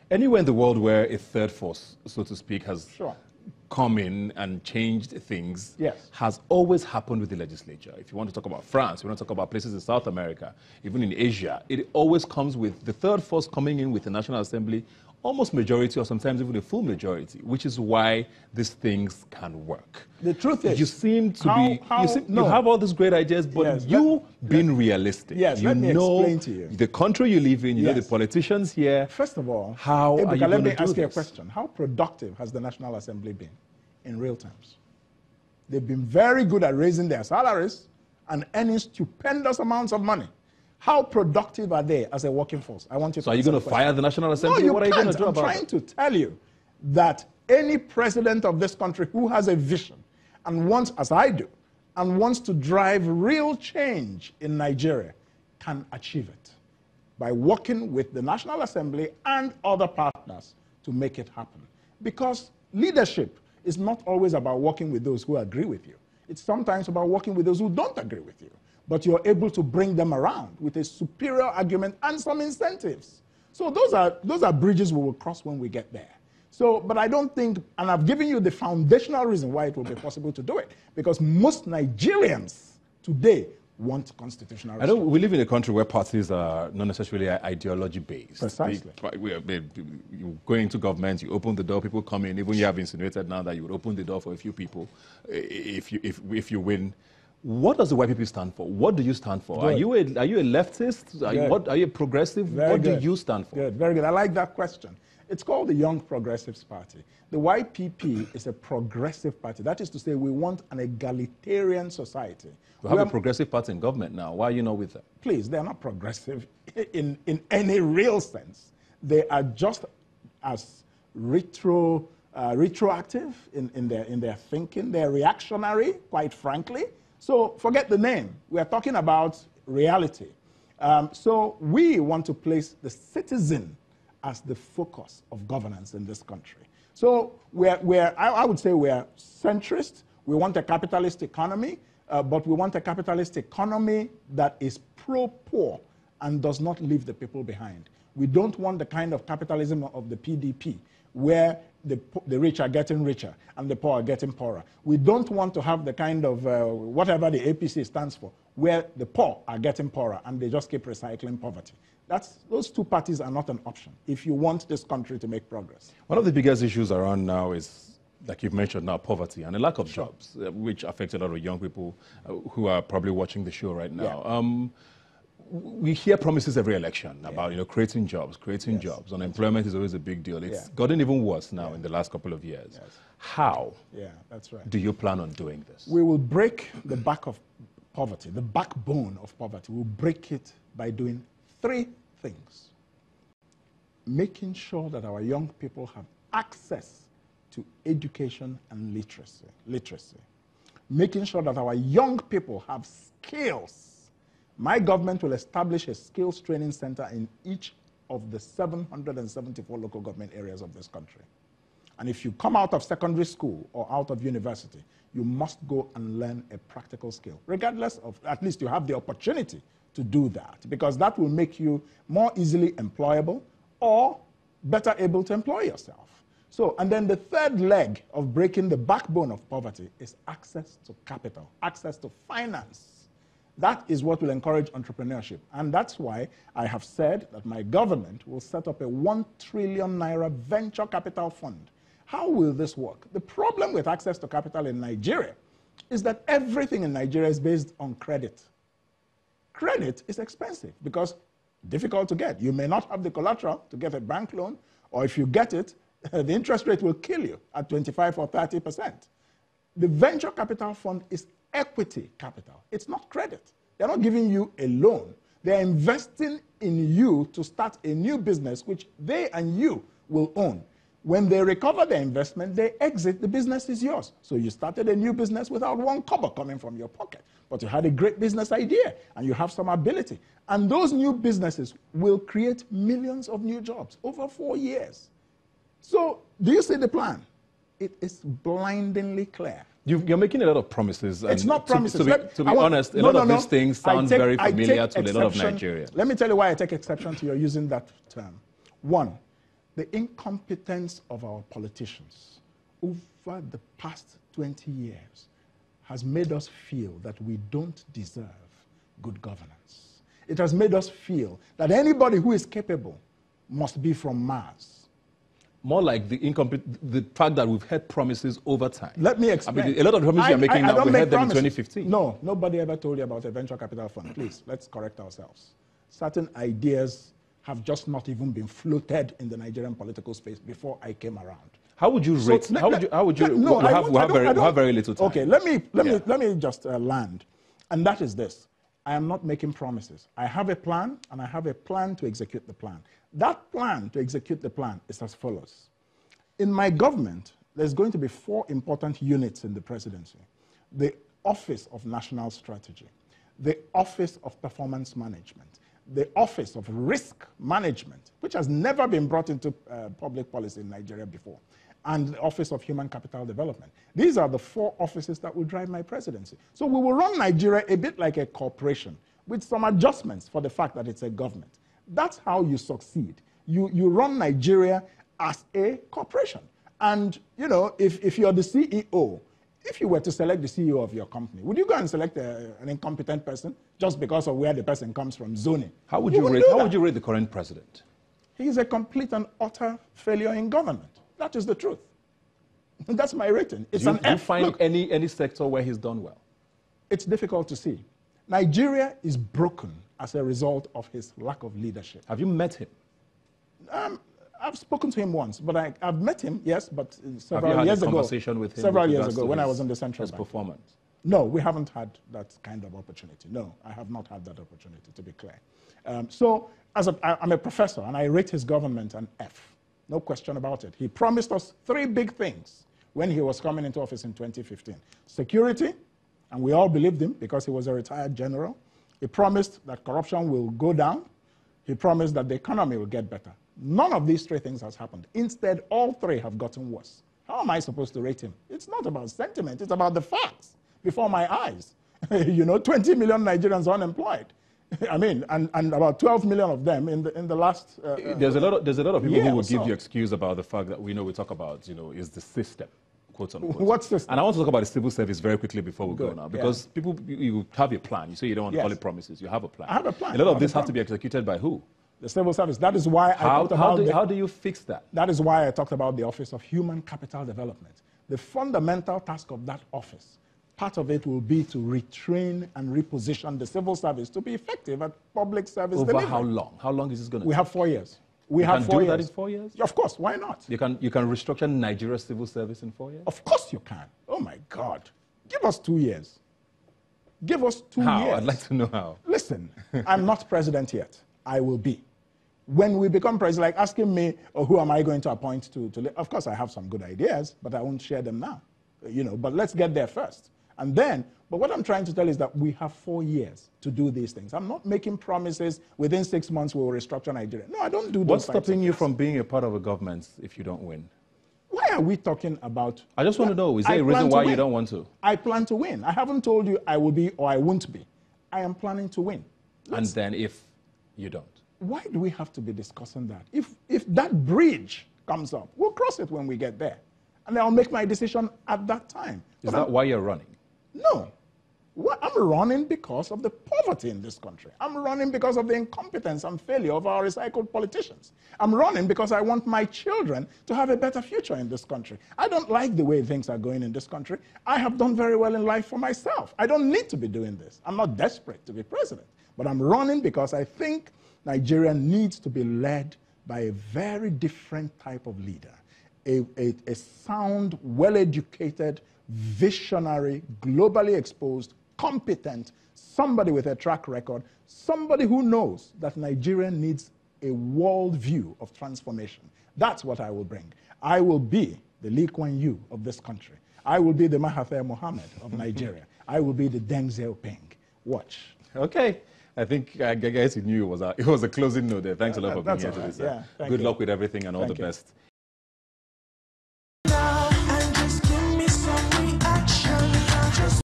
Anywhere in the world where a third force, so to speak, has Sure. come in and changed things, Yes. has always happened with the legislature. If you want to talk about France, you want to talk about places in South America, even in Asia, it always comes with the third force coming in with the National Assembly, almost majority or sometimes even a full majority, which is why these things can work. The truth is, you seem to you have all these great ideas, but Yes, being realistic. Yes, you let me know explain to you. the country you live in, you know Yes. the politicians here. First of all, how Ebuka, are you let going me to do ask you a this? question. How productive has the National Assembly been in real terms? They've been very good at raising their salaries and earning stupendous amounts of money. How productive are they as a working force? I want you to. So are you going to fire the National Assembly? No, you what are you can't. going to do I'm about trying it? to tell you that any president of this country who has a vision and wants, as I do, and wants to drive real change in Nigeria can achieve it by working with the National Assembly and other partners to make it happen. Because leadership is not always about working with those who agree with you. It's sometimes about working with those who don't agree with you. But you're able to bring them around with a superior argument and some incentives. So those are bridges we will cross when we get there. So, but I don't think, and I've given you the foundational reason why it will be possible to do it, because most Nigerians today want constitutional I know we live in a country where parties are not necessarily ideology-based. Precisely. You go into government, you open the door, people come in. Even you have insinuated now that you would open the door for a few people if you win. What does the YPP stand for? What do you stand for? Are you a leftist? Are you a progressive? What do you stand for? Good, very good. I like that question. It's called the Young Progressives Party. The YPP is a progressive party. That is to say, we want an egalitarian society. We have a progressive party in government now. Why are you not with them? Please, they're not progressive in any real sense. They are just as retroactive in their thinking. They're reactionary, quite frankly. So forget the name. We are talking about reality. So we want to place the citizen as the focus of governance in this country. So I would say we're centrist. We want a capitalist economy, but we want a capitalist economy that is pro-poor and does not leave the people behind. We don't want the kind of capitalism of the PDP where the rich are getting richer and the poor are getting poorer. We don't want to have the kind of whatever the APC stands for, where the poor are getting poorer and they just keep recycling poverty. Those two parties are not an option if you want this country to make progress. One of the biggest issues around now is, like you've mentioned now, poverty and a lack of jobs, which affects a lot of young people who are probably watching the show right now. Yeah. We hear promises every election about creating jobs. Unemployment is always a big deal. It's gotten even worse now in the last couple of years. Yes. How that's right. do you plan on doing this? We will break the back of poverty, the backbone of poverty. We'll break it by doing three things. Making sure that our young people have access to education and literacy. Making sure that our young people have skills. My government will establish a skills training center in each of the 774 local government areas of this country. And if you come out of secondary school or out of university, you must go and learn a practical skill, regardless of, at least you have the opportunity to do that, because that will make you more easily employable or better able to employ yourself. So, and then the third leg of breaking the backbone of poverty is access to capital, access to finance. That is what will encourage entrepreneurship. And that's why I have said that my government will set up a 1 trillion naira venture capital fund. How will this work? The problem with access to capital in Nigeria is that everything in Nigeria is based on credit. Credit is expensive because difficult to get. You may not have the collateral to get a bank loan, or if you get it, the interest rate will kill you at 25 or 30%. The venture capital fund is equity capital. It's not credit. They're not giving you a loan. They're investing in you to start a new business which they and you will own. When they recover their investment, they exit, the business is yours. So you started a new business without one kobo coming from your pocket, but you had a great business idea and you have some ability. And those new businesses will create millions of new jobs over 4 years. So do you see the plan? It is blindingly clear. You're making a lot of promises. It's not promises. To be honest, a lot of these things sound very familiar to a lot of Nigerians. Let me tell you why I take exception to your using that term. One, The incompetence of our politicians over the past 20 years has made us feel that we don't deserve good governance. It has made us feel that anybody who is capable must be from Mars. More like the fact that we've had promises over time. Let me explain. I mean, a lot of the promises you're making now, we heard them in 2015. No, nobody ever told you about a venture capital fund. Please, let's correct ourselves. Certain ideas have just not even been floated in the Nigerian political space before I came around. How would you rate? So, how would you? No, we have very little time. Okay, let me just land, and that is this: I am not making promises. I have a plan, and I have a plan to execute the plan. That plan to execute the plan is as follows. In my government, there's going to be 4 important units in the presidency: the Office of National Strategy, the Office of Performance Management, the Office of Risk Management, which has never been brought into public policy in Nigeria before, and the Office of Human Capital Development. These are the 4 offices that will drive my presidency. So we will run Nigeria a bit like a corporation with some adjustments for the fact that it's a government. That's how you succeed. You run Nigeria as a corporation. And, you know, if you're the CEO, if you were to select the CEO of your company, would you go and select an incompetent person just because of where the person comes from, zoning? How would you rate the current president? He is a complete and utter failure in government. That is the truth. That's my rating. It's an F. Do you find any sector where he's done well? It's difficult to see. Nigeria is broken as a result of his lack of leadership. Have you met him? I've spoken to him once, but I've met him, yes, but several years ago. Conversation with him several years ago when I was in the Central Bank. His performance? No, we haven't had that kind of opportunity. No, I have not had that opportunity, to be clear. So I'm a professor, and I rate his government an F. No question about it. He promised us 3 big things when he was coming into office in 2015. Security, and we all believed him because he was a retired general. He promised that corruption will go down. He promised that the economy will get better. None of these 3 things has happened. Instead, all 3 have gotten worse. How am I supposed to rate him? It's not about sentiment. It's about the facts before my eyes. You know, 20 million Nigerians unemployed. I mean, and about 12 million of them in the last. There's a lot of people who will give you excuse about the fact that we talk about, is the system, quote unquote. What system? And I want to talk about the civil service very quickly before we go now, because people, you have a plan. You say you don't want to call it promises. You have a plan. I have a plan. A lot of this has to be executed by who? The civil service. That is why how do you fix that? That is why I talked about the Office of Human Capital Development. The fundamental task of that office, part of it will be to retrain and reposition the civil service to be effective at public service delivery. Over how long? How long is this going to take? We have 4 years. We have 4 years. You can do that in 4 years? Of course. Why not? You can restructure Nigeria's civil service in 4 years? Of course you can. Oh, my God. Give us 2 years. Give us 2 years. How? I'd like to know how. Listen, I'm not president yet. I will be. When we become president, like asking me, who am I going to appoint to of course, I have some good ideas, but I won't share them now. But let's get there first. And then, but what I'm trying to tell is that we have 4 years to do these things. I'm not making promises within 6 months we will restructure Nigeria. No, I don't do those. What's stopping you from being a part of a government if you don't win? Why are we talking about... I just want to know, is there a reason why you don't want to? I plan to win. I haven't told you I will be or I won't be. I am planning to win. And then if you don't? Why do we have to be discussing that? If that bridge comes up, we'll cross it when we get there. And then I'll make my decision at that time. Is that why you're running? No. I'm running because of the poverty in this country. I'm running because of the incompetence and failure of our recycled politicians. I'm running because I want my children to have a better future in this country. I don't like the way things are going in this country. I have done very well in life for myself. I don't need to be doing this. I'm not desperate to be president. But I'm running because I think Nigeria needs to be led by a very different type of leader. A sound, well-educated, visionary, globally exposed, competent, somebody with a track record, somebody who knows that Nigeria needs a world view of transformation. That's what I will bring. I will be the Lee Kuan Yew of this country. I will be the Mahathir Mohamad of Nigeria. I will be the Deng Xiaoping. Watch. Okay. I guess you knew it was a closing note there. Thanks a lot for being here today, sir. Good luck with everything and all the best.